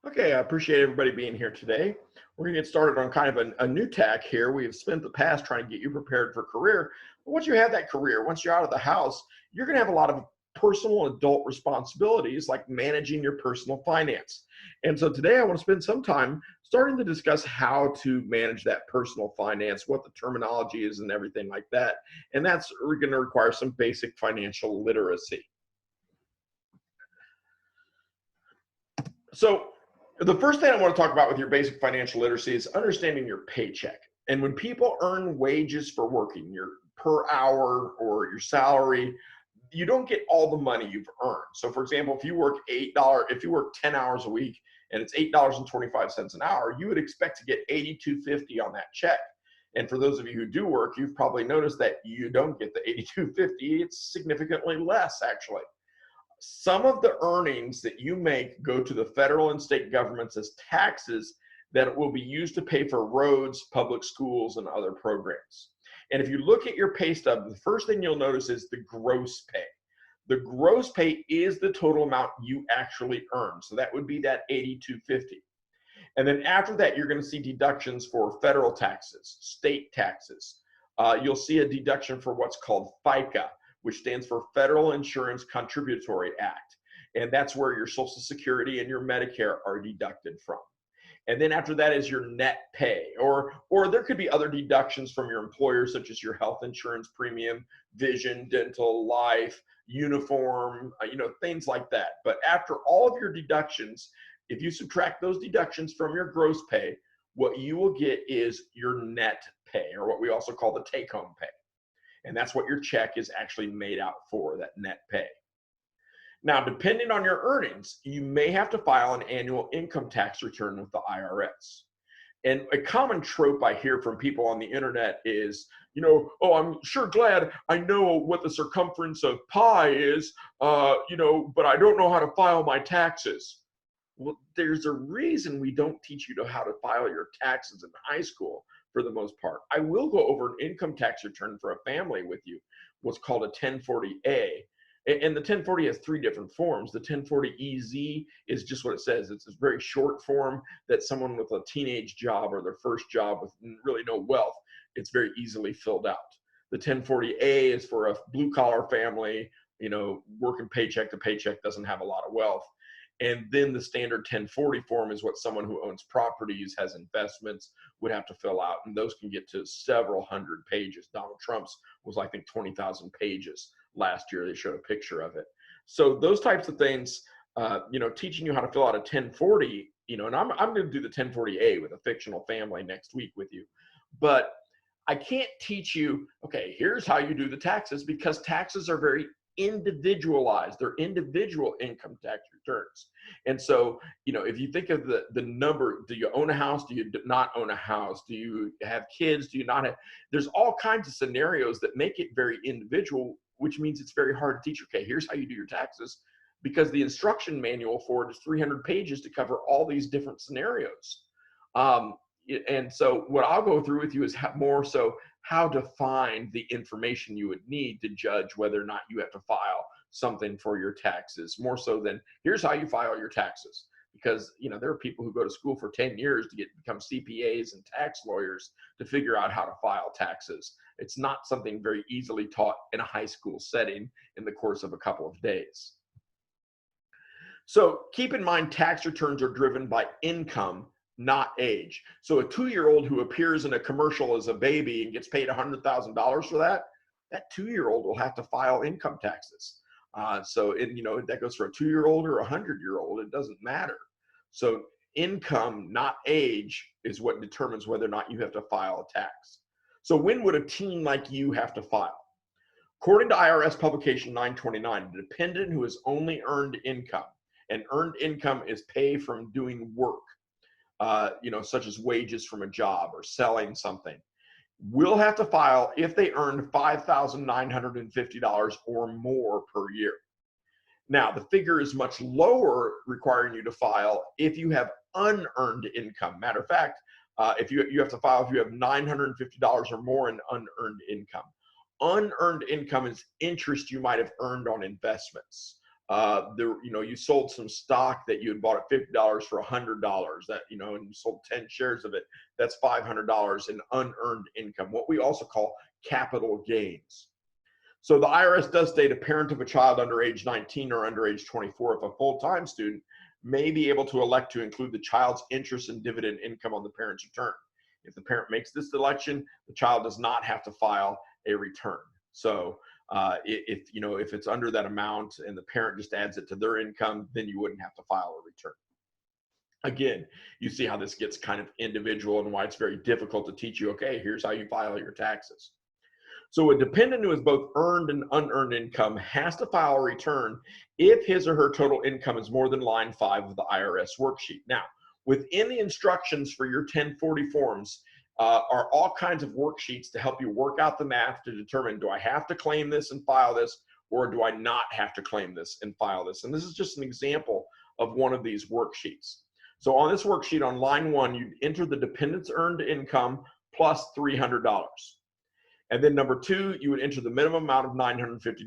Okay, I appreciate everybody being here today. We're going to get started on kind of a new tack here. We've spent the past trying to get you prepared for career. But once you have that career, once you're out of the house, you're going to have a lot of personal adult responsibilities like managing your personal finance. And so today I want to spend some time starting to discuss how to manage that personal finance, what the terminology is and everything like that. And that's going to require some basic financial literacy. So the first thing I want to talk about with your basic financial literacy is understanding your paycheck. And when people earn wages for working, your per hour or your salary, you don't get all the money you've earned. So for example, if you work if you work 10 hours a week and it's $8.25 an hour, you would expect to get 82.50 on that check. And for those of you who do work, you've probably noticed that you don't get the 82.50. It's significantly less actually. Some of the earnings that you make go to the federal and state governments as taxes that will be used to pay for roads, public schools, and other programs. And if you look at your pay stub, the first thing you'll notice is the gross pay. The gross pay is the total amount you actually earn. So that would be that 82.50. And then after that, you're going to see deductions for federal taxes, state taxes. You'll see a deduction for what's called FICA, which stands for Federal Insurance Contributory Act. And that's where your Social Security and your Medicare are deducted from. And then after that is your net pay, or there could be other deductions from your employer, such as your health insurance premium, vision, dental, life, uniform, things like that. But after all of your deductions, if you subtract those deductions from your gross pay, what you will get is your net pay, or what we also call the take-home pay. And that's what your check is actually made out for, that net pay. Now, depending on your earnings, you may have to file an annual income tax return with the IRS. And a common trope I hear from people on the internet is, oh, I'm sure glad I know what the circumference of pi is, but I don't know how to file my taxes. Well, there's a reason we don't teach you how to file your taxes in high school for the most part. I will go over an income tax return for a family with you, what's called a 1040A. And the 1040 has three different forms. The 1040EZ is just what it says. It's a very short form that someone with a teenage job or their first job with really no wealth, it's very easily filled out. The 1040A is for a blue collar family, working paycheck to paycheck, doesn't have a lot of wealth. And then the standard 1040 form is what someone who owns properties, has investments, would have to fill out. And those can get to several hundred pages. Donald Trump's was, I think, 20,000 pages last year. They showed a picture of it. So those types of things, teaching you how to fill out a 1040, and I'm going to do the 1040A with a fictional family next week with you. But I can't teach you, okay, here's how you do the taxes, because taxes are very individualized. They're individual income tax returns. And so, if you think of the number, do you own a house? Do you not own a house? Do you have kids? Do you not have? There's all kinds of scenarios that make it very individual, which means it's very hard to teach. Okay, here's how you do your taxes, because the instruction manual for it is 300 pages to cover all these different scenarios. And so what I'll go through with you is more so how to find the information you would need to judge whether or not you have to file something for your taxes, more so than here's how you file your taxes. Because there are people who go to school for 10 years to become CPAs and tax lawyers to figure out how to file taxes. It's not something very easily taught in a high school setting in the course of a couple of days. So keep in mind, tax returns are driven by income, not age. So a 2-year-old who appears in a commercial as a baby and gets paid $100,000 for that 2-year-old will have to file income taxes. That goes for a 2-year-old or a 100-year-old. It doesn't matter. So income, not age, is what determines whether or not you have to file a tax. So when would a teen like you have to file? According to IRS publication 929, a dependent who has only earned income, and earned income is pay from doing work, such as wages from a job or selling something, will have to file if they earn $5,950 or more per year. Now, the figure is much lower, requiring you to file if you have unearned income. Matter of fact, if you have to file if you have $950 or more in unearned income. Unearned income is interest you might have earned on investments. You sold some stock that you had bought at $50 for $100, that, and you sold 10 shares of it. That's $500 in unearned income, what we also call capital gains. So the IRS does state a parent of a child under age 19 or under age 24, if a full-time student, may be able to elect to include the child's interest and dividend income on the parent's return. If the parent makes this election, the child does not have to file a return. So if it's under that amount and the parent just adds it to their income, then you wouldn't have to file a return. Again, you see how this gets kind of individual and why it's very difficult to teach you, okay, here's how you file your taxes. So a dependent who has both earned and unearned income has to file a return if his or her total income is more than line 5 of the IRS worksheet. Now, within the instructions for your 1040 forms are all kinds of worksheets to help you work out the math to determine, do I have to claim this and file this, or do I not have to claim this and file this? And this is just an example of one of these worksheets. So on this worksheet, on line 1, you enter the dependent's earned income plus $300. And then number 2, you would enter the minimum amount of $950.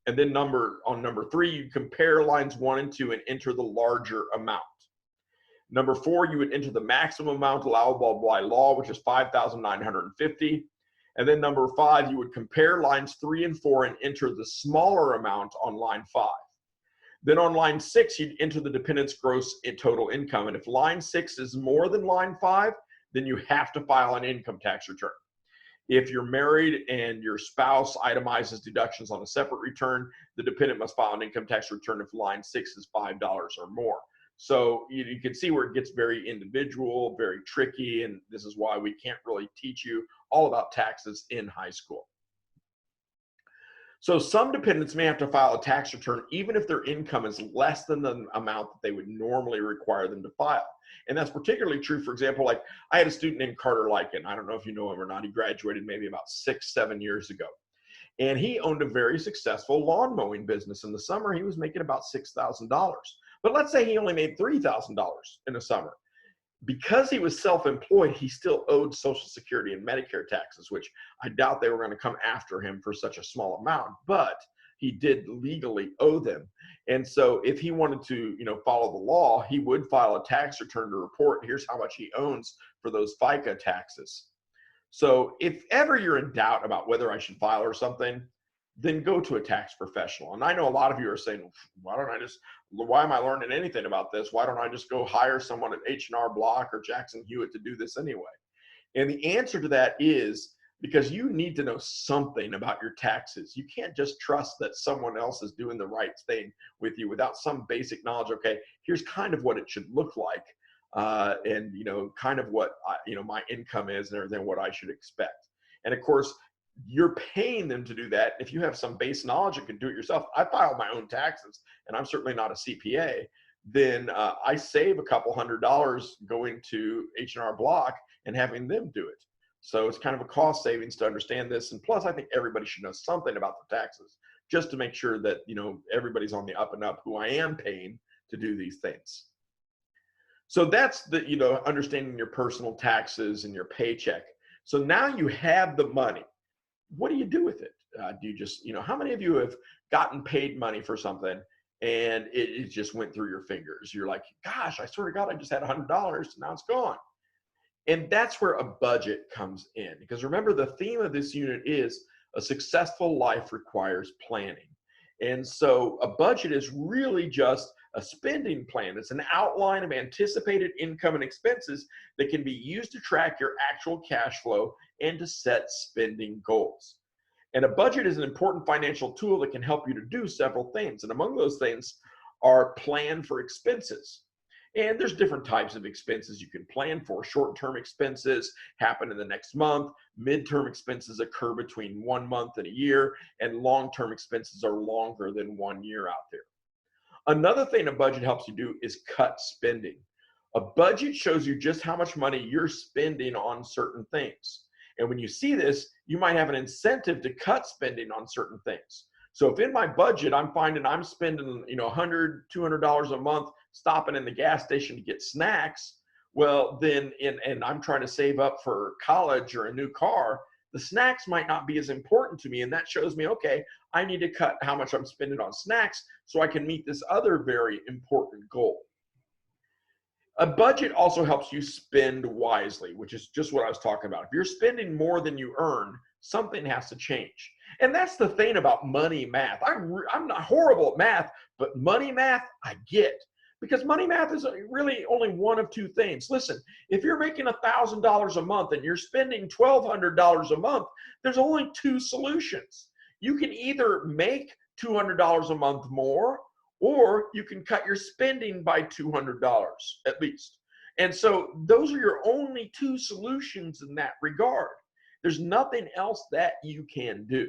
And then on number 3, you compare lines 1 and 2 and enter the larger amount. Number 4, you would enter the maximum amount allowable by law, which is $5,950. And then number 5, you would compare lines 3 and 4 and enter the smaller amount on line 5. Then on line 6, you'd enter the dependent's gross total income. And if line 6 is more than line 5, then you have to file an income tax return. If you're married and your spouse itemizes deductions on a separate return, the dependent must file an income tax return if line 6 is $5 or more. So you can see where it gets very individual, very tricky, and this is why we can't really teach you all about taxes in high school. So some dependents may have to file a tax return even if their income is less than the amount that they would normally require them to file. And that's particularly true, for example, like I had a student named Carter Lycan. I don't know if you know him or not. He graduated maybe about 6-7 years ago. And he owned a very successful lawn mowing business. In the summer, he was making about $6,000. But let's say he only made $3,000 in the summer. Because he was self-employed, he still owed Social Security and Medicare taxes, which I doubt they were going to come after him for such a small amount, but he did legally owe them. And so if he wanted to, follow the law, he would file a tax return to report, here's how much he owns for those FICA taxes. So if ever you're in doubt about whether I should file or something, then go to a tax professional. And I know a lot of you are saying, why am I learning anything about this? Why don't I just go hire someone at H&R Block or Jackson Hewitt to do this anyway? And the answer to that is because you need to know something about your taxes. You can't just trust that someone else is doing the right thing with you without some basic knowledge. Okay, here's kind of what it should look like. And kind of what my income is and everything, what I should expect. And of course, you're paying them to do that. If you have some base knowledge and can do it yourself, I file my own taxes, and I'm certainly not a CPA. Then I save a couple $100 going to H&R Block and having them do it. So it's kind of a cost savings to understand this. And plus, I think everybody should know something about the taxes, just to make sure that everybody's on the up and up who I am paying to do these things. So that's the understanding your personal taxes and your paycheck. So now you have the money. What do you do with it? Do you just, how many of you have gotten paid money for something and it just went through your fingers? You're like, gosh, I swear to God, I just had $100, now it's gone. And that's where a budget comes in. Because remember, the theme of this unit is a successful life requires planning. And so a budget is really just a spending plan. It's an outline of anticipated income and expenses that can be used to track your actual cash flow and to set spending goals. And a budget is an important financial tool that can help you to do several things. And among those things are plan for expenses. And there's different types of expenses you can plan for. Short-term expenses happen in the next month. Mid-term expenses occur between 1 month and a year. And long-term expenses are longer than 1 year out there. Another thing a budget helps you do is cut spending. A budget shows you just how much money you're spending on certain things. And when you see this, you might have an incentive to cut spending on certain things. So if in my budget, I'm finding I'm spending, $100, $200 a month stopping in the gas station to get snacks, well, then, and I'm trying to save up for college or a new car, the snacks might not be as important to me. And that shows me, okay, I need to cut how much I'm spending on snacks so I can meet this other very important goal. A budget also helps you spend wisely, which is just what I was talking about. If you're spending more than you earn, something has to change. And that's the thing about money math. I'm not horrible at math, but money math, I get. Because money math is really only one of two things. Listen, if you're making $1,000 a month and you're spending $1,200 a month, there's only two solutions. You can either make $200 a month more, or you can cut your spending by $200 at least. And so those are your only two solutions in that regard. There's nothing else that you can do.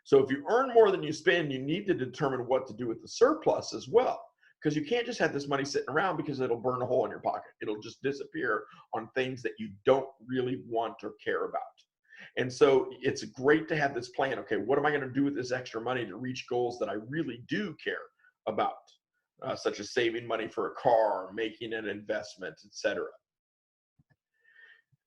So if you earn more than you spend, you need to determine what to do with the surplus as well. Because you can't just have this money sitting around, because it'll burn a hole in your pocket. It'll just disappear on things that you don't really want or care about. And so it's great to have this plan. Okay, what am I going to do with this extra money to reach goals that I really do care about, such as saving money for a car, making an investment, etc.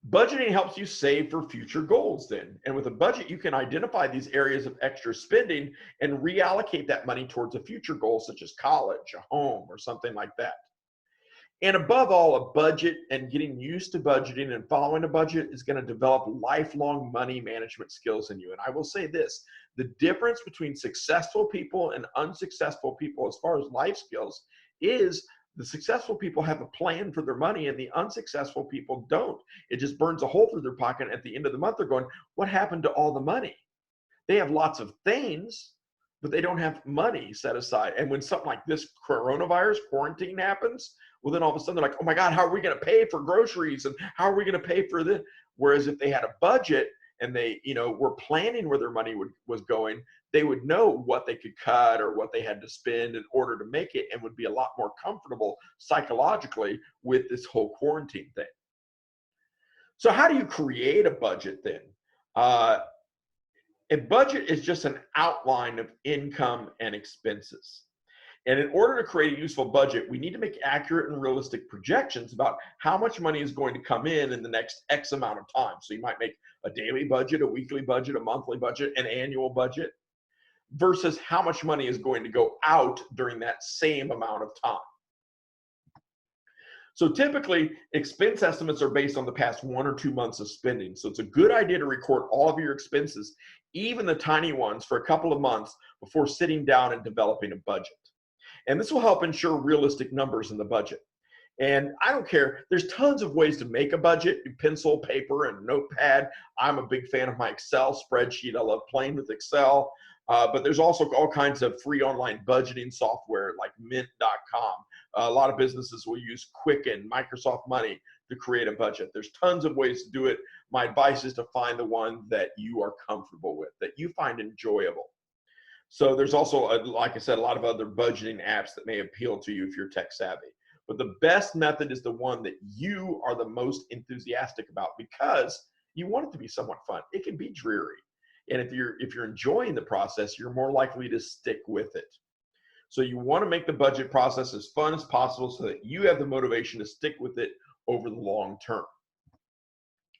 Budgeting helps you save for future goals then. And with a budget, you can identify these areas of extra spending and reallocate that money towards a future goal, such as college, a home, or something like that. And above all, a budget and getting used to budgeting and following a budget is going to develop lifelong money management skills in you. And I will say this, the difference between successful people and unsuccessful people as far as life skills is the successful people have a plan for their money and the unsuccessful people don't. It just burns a hole through their pocket. At the end of the month, they're going, what happened to all the money? They have lots of things, but they don't have money set aside. And when something like this coronavirus quarantine happens, well, then all of a sudden they're like, oh my God, how are we going to pay for groceries? And how are we going to pay for this? Whereas if they had a budget and they, were planning where their money was going, they would know what they could cut or what they had to spend in order to make it, and would be a lot more comfortable psychologically with this whole quarantine thing. So how do you create a budget then? A budget is just an outline of income and expenses. And in order to create a useful budget, we need to make accurate and realistic projections about how much money is going to come in the next X amount of time. So you might make a daily budget, a weekly budget, a monthly budget, an annual budget, versus how much money is going to go out during that same amount of time. So typically, expense estimates are based on the past 1 or 2 months of spending. So it's a good idea to record all of your expenses, even the tiny ones, for a couple of months before sitting down and developing a budget. And this will help ensure realistic numbers in the budget. And I don't care, there's tons of ways to make a budget, pencil, paper, and notepad. I'm a big fan of my Excel spreadsheet. I love playing with Excel. But there's also all kinds of free online budgeting software like mint.com. A lot of businesses will use Quicken, Microsoft Money to create a budget. There's tons of ways to do it. My advice is to find the one that you are comfortable with, that you find enjoyable. So there's also, like I said, a lot of other budgeting apps that may appeal to you if you're tech savvy. But the best method is the one that you are the most enthusiastic about, because you want it to be somewhat fun. It can be dreary. And if you're enjoying the process, you're more likely to stick with it. So you want to make the budget process as fun as possible so that you have the motivation to stick with it over the long term.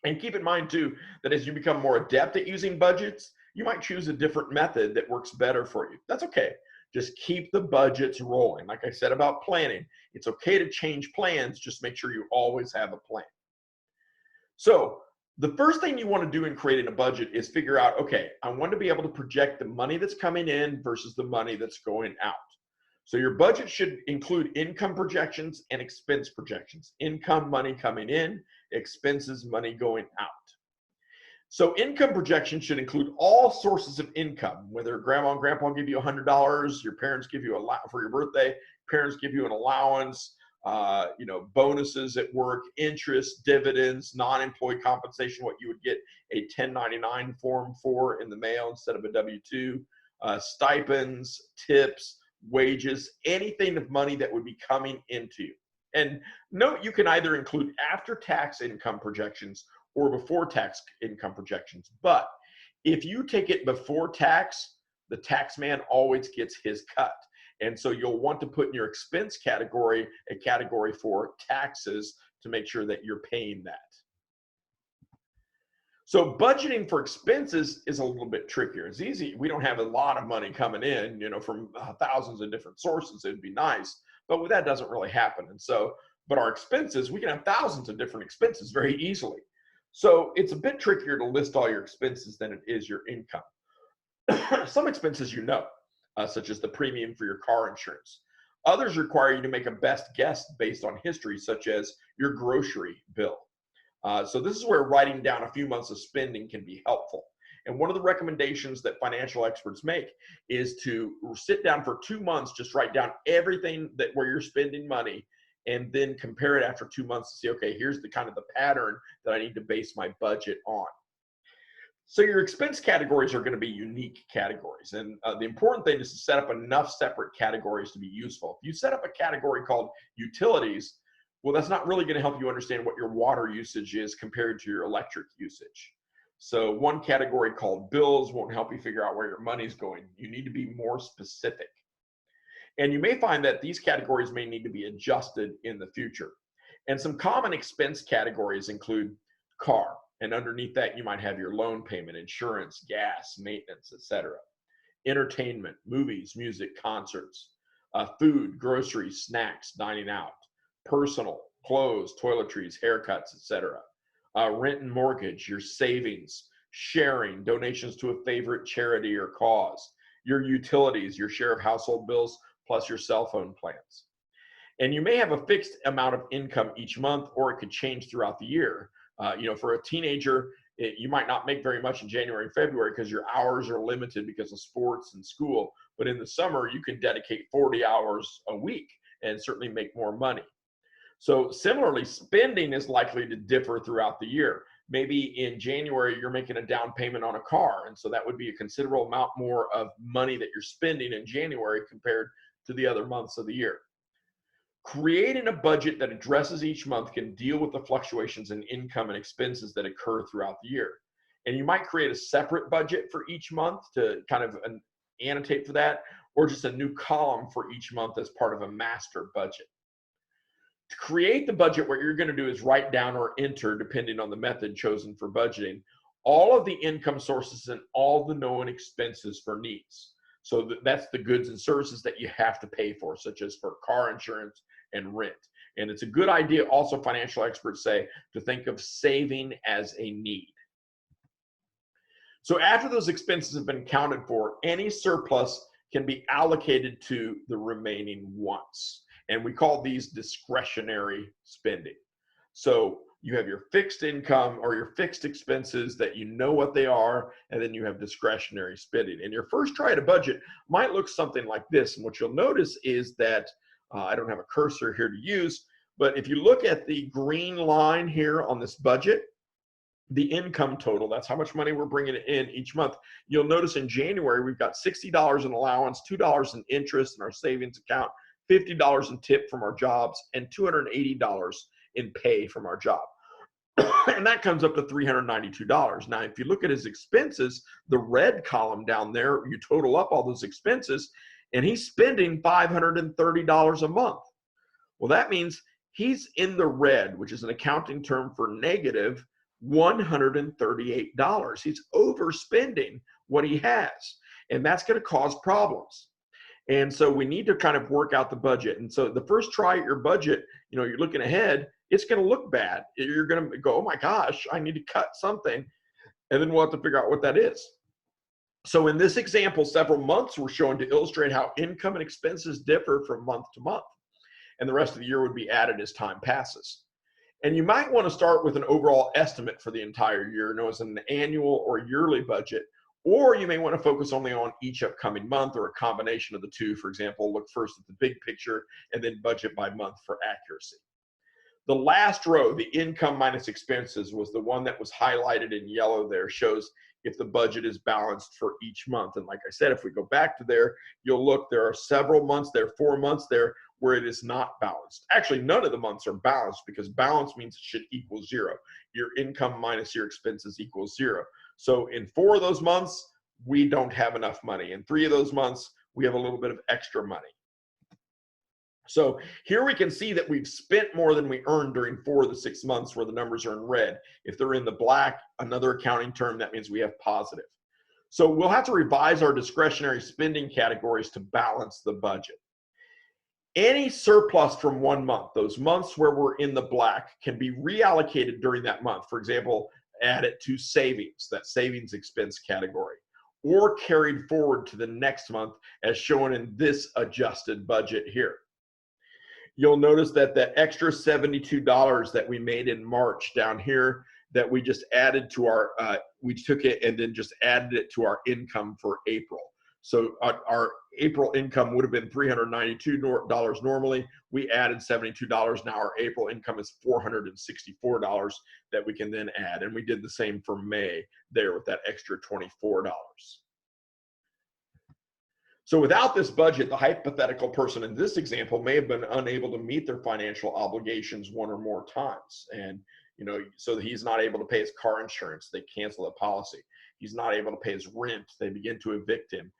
And keep in mind too, that as you become more adept at using budgets, you might choose a different method that works better for you. That's okay. Just keep the budgets rolling. Like I said about planning, it's okay to change plans. Just make sure you always have a plan. So the first thing you want to do in creating a budget is figure out, okay, I want to be able to project the money that's coming in versus the money that's going out. So your budget should include income projections and expense projections. Income, money coming in, expenses, money going out. So income projections should include all sources of income, whether grandma and grandpa give you $100, your parents give you for your birthday, parents give you an allowance, bonuses at work, interest, dividends, non-employee compensation, what you would get a 1099 form for in the mail instead of a W-2, stipends, tips, wages, anything of money that would be coming into you. And note, you can either include after-tax income projections or before tax income projections. But if you take it before tax, the tax man always gets his cut. And so you'll want to put in your expense category a category for taxes to make sure that you're paying that. So budgeting for expenses is a little bit trickier. It's easy. We don't have a lot of money coming in, from thousands of different sources. It'd be nice, but that doesn't really happen. And so, but our expenses, we can have thousands of different expenses very easily. So it's a bit trickier to list all your expenses than it is your income. Some expenses such as the premium for your car insurance. Others require you to make a best guess based on history, such as your grocery bill. So this is where writing down a few months of spending can be helpful. And one of the recommendations that financial experts make is to sit down for 2 months, just write down everything where you're spending money, and then compare it after 2 months to see, okay, here's the kind of the pattern that I need to base my budget on. So your expense categories are going to be unique categories. And the important thing is to set up enough separate categories to be useful. If you set up a category called utilities, well, that's not really going to help you understand what your water usage is compared to your electric usage. So one category called bills won't help you figure out where your money's going. You need to be more specific. And you may find that these categories may need to be adjusted in the future. And some common expense categories include car. And underneath that, you might have your loan payment, insurance, gas, maintenance, etc. Entertainment, movies, music, concerts, food, groceries, snacks, dining out, personal, clothes, toiletries, haircuts, etc. Rent and mortgage, your savings, sharing, donations to a favorite charity or cause, your utilities, your share of household bills, plus your cell phone plans. And you may have a fixed amount of income each month, or it could change throughout the year. For a teenager, you might not make very much in January and February because your hours are limited because of sports and school. But in the summer, you can dedicate 40 hours a week and certainly make more money. So similarly, spending is likely to differ throughout the year. Maybe in January, you're making a down payment on a car. And so that would be a considerable amount more of money that you're spending in January compared to the other months of the year. Creating a budget that addresses each month can deal with the fluctuations in income and expenses that occur throughout the year. And you might create a separate budget for each month to kind of annotate for that, or just a new column for each month as part of a master budget. To create the budget, what you're going to do is write down or enter, depending on the method chosen for budgeting, all of the income sources and all the known expenses for needs. So that's the goods and services that you have to pay for, such as for car insurance and rent. And it's a good idea, also financial experts say, to think of saving as a need. So after those expenses have been accounted for, any surplus can be allocated to the remaining wants. And we call these discretionary spending. So you have your fixed income or your fixed expenses that you know what they are, and then you have discretionary spending. And your first try at a budget might look something like this. And what you'll notice is that I don't have a cursor here to use, but if you look at the green line here on this budget, the income total, that's how much money we're bringing in each month. You'll notice in January, we've got $60 in allowance, $2 in interest in our savings account, $50 in tip from our jobs, and $280 in pay from our job. And that comes up to $392. Now, if you look at his expenses, the red column down there, you total up all those expenses, and he's spending $530 a month. Well, that means he's in the red, which is an accounting term for negative $138. He's overspending what he has, and that's going to cause problems. And so we need to kind of work out the budget. And so the first try at your budget, you're looking ahead, it's going to look bad. You're going to go, oh my gosh, I need to cut something. And then we'll have to figure out what that is. So in this example, several months were shown to illustrate how income and expenses differ from month to month. And the rest of the year would be added as time passes. And you might want to start with an overall estimate for the entire year, known as an annual or yearly budget. Or you may want to focus only on each upcoming month, or a combination of the two. For example, look first at the big picture and then budget by month for accuracy. The last row, the income minus expenses, was the one that was highlighted in yellow there, shows if the budget is balanced for each month. And like I said, if we go back to there, you'll look, there are several months there, 4 months there, where it is not balanced. Actually, none of the months are balanced, because balance means it should equal zero. Your income minus your expenses equals zero. So in 4 of those months, we don't have enough money. In 3 of those months, we have a little bit of extra money. So here we can see that we've spent more than we earned during 4 of the 6 months where the numbers are in red. If they're in the black, another accounting term, that means we have positive. So we'll have to revise our discretionary spending categories to balance the budget. Any surplus from one month, those months where we're in the black, can be reallocated during that month. For example, add it to savings, that savings expense category, or carried forward to the next month as shown in this adjusted budget here. You'll notice that the extra $72 that we made in March down here, that we just added to our, we took it and then just added it to our income for April. So our April income would have been $392 normally. We added $72. Now our April income is $464 that we can then add. And we did the same for May there with that extra $24. So without this budget, the hypothetical person in this example may have been unable to meet their financial obligations one or more times. And, so he's not able to pay his car insurance. They cancel the policy. He's not able to pay his rent. They begin to evict him.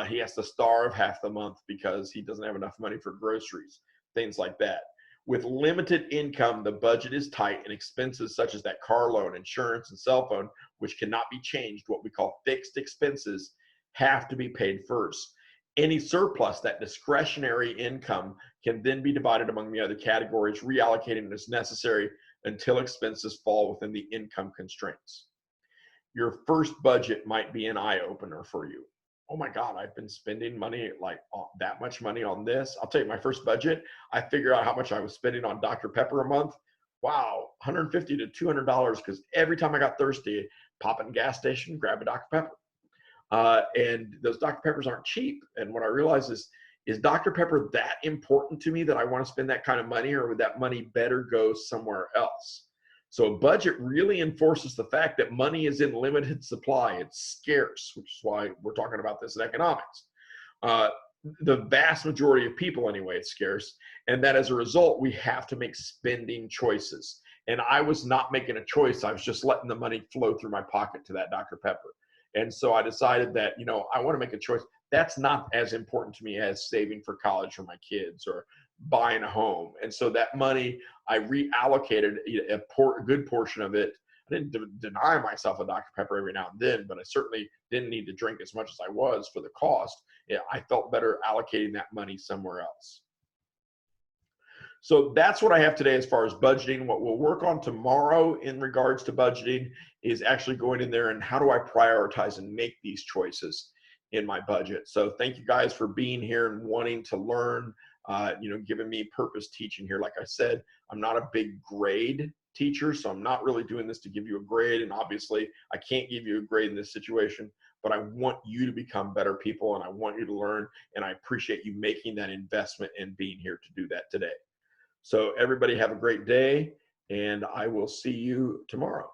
He has to starve half the month because he doesn't have enough money for groceries, things like that. With limited income, the budget is tight, and expenses such as that car loan, insurance, and cell phone, which cannot be changed, what we call fixed expenses, have to be paid first. Any surplus, that discretionary income, can then be divided among the other categories, reallocating as necessary until expenses fall within the income constraints. Your first budget might be an eye-opener for you. Oh my God, I've been spending money, like that much money on this. I'll tell you, my first budget, I figured out how much I was spending on Dr. Pepper a month. Wow, $150 to $200, because every time I got thirsty, pop in a gas station, grab a Dr. Pepper. And those Dr. Peppers aren't cheap. And what I realized is Dr. Pepper that important to me that I want to spend that kind of money, or would that money better go somewhere else? So a budget really enforces the fact that money is in limited supply. It's scarce, which is why we're talking about this in economics. The vast majority of people, anyway, it's scarce. And that as a result, we have to make spending choices. And I was not making a choice. I was just letting the money flow through my pocket to that Dr. Pepper. And so I decided that, I want to make a choice. That's not as important to me as saving for college for my kids or buying a home. And so that money, I reallocated a good portion of it. I didn't deny myself a Dr. Pepper every now and then, but I certainly didn't need to drink as much as I was for the cost. I felt better allocating that money somewhere else. So that's what I have today as far as budgeting. What we'll work on tomorrow in regards to budgeting is actually going in there and how do I prioritize and make these choices in my budget. So thank you guys for being here and wanting to learn, giving me purpose teaching here. Like I said, I'm not a big grade teacher, so I'm not really doing this to give you a grade. And obviously I can't give you a grade in this situation, but I want you to become better people and I want you to learn. And I appreciate you making that investment and being here to do that today. So everybody have a great day, and I will see you tomorrow.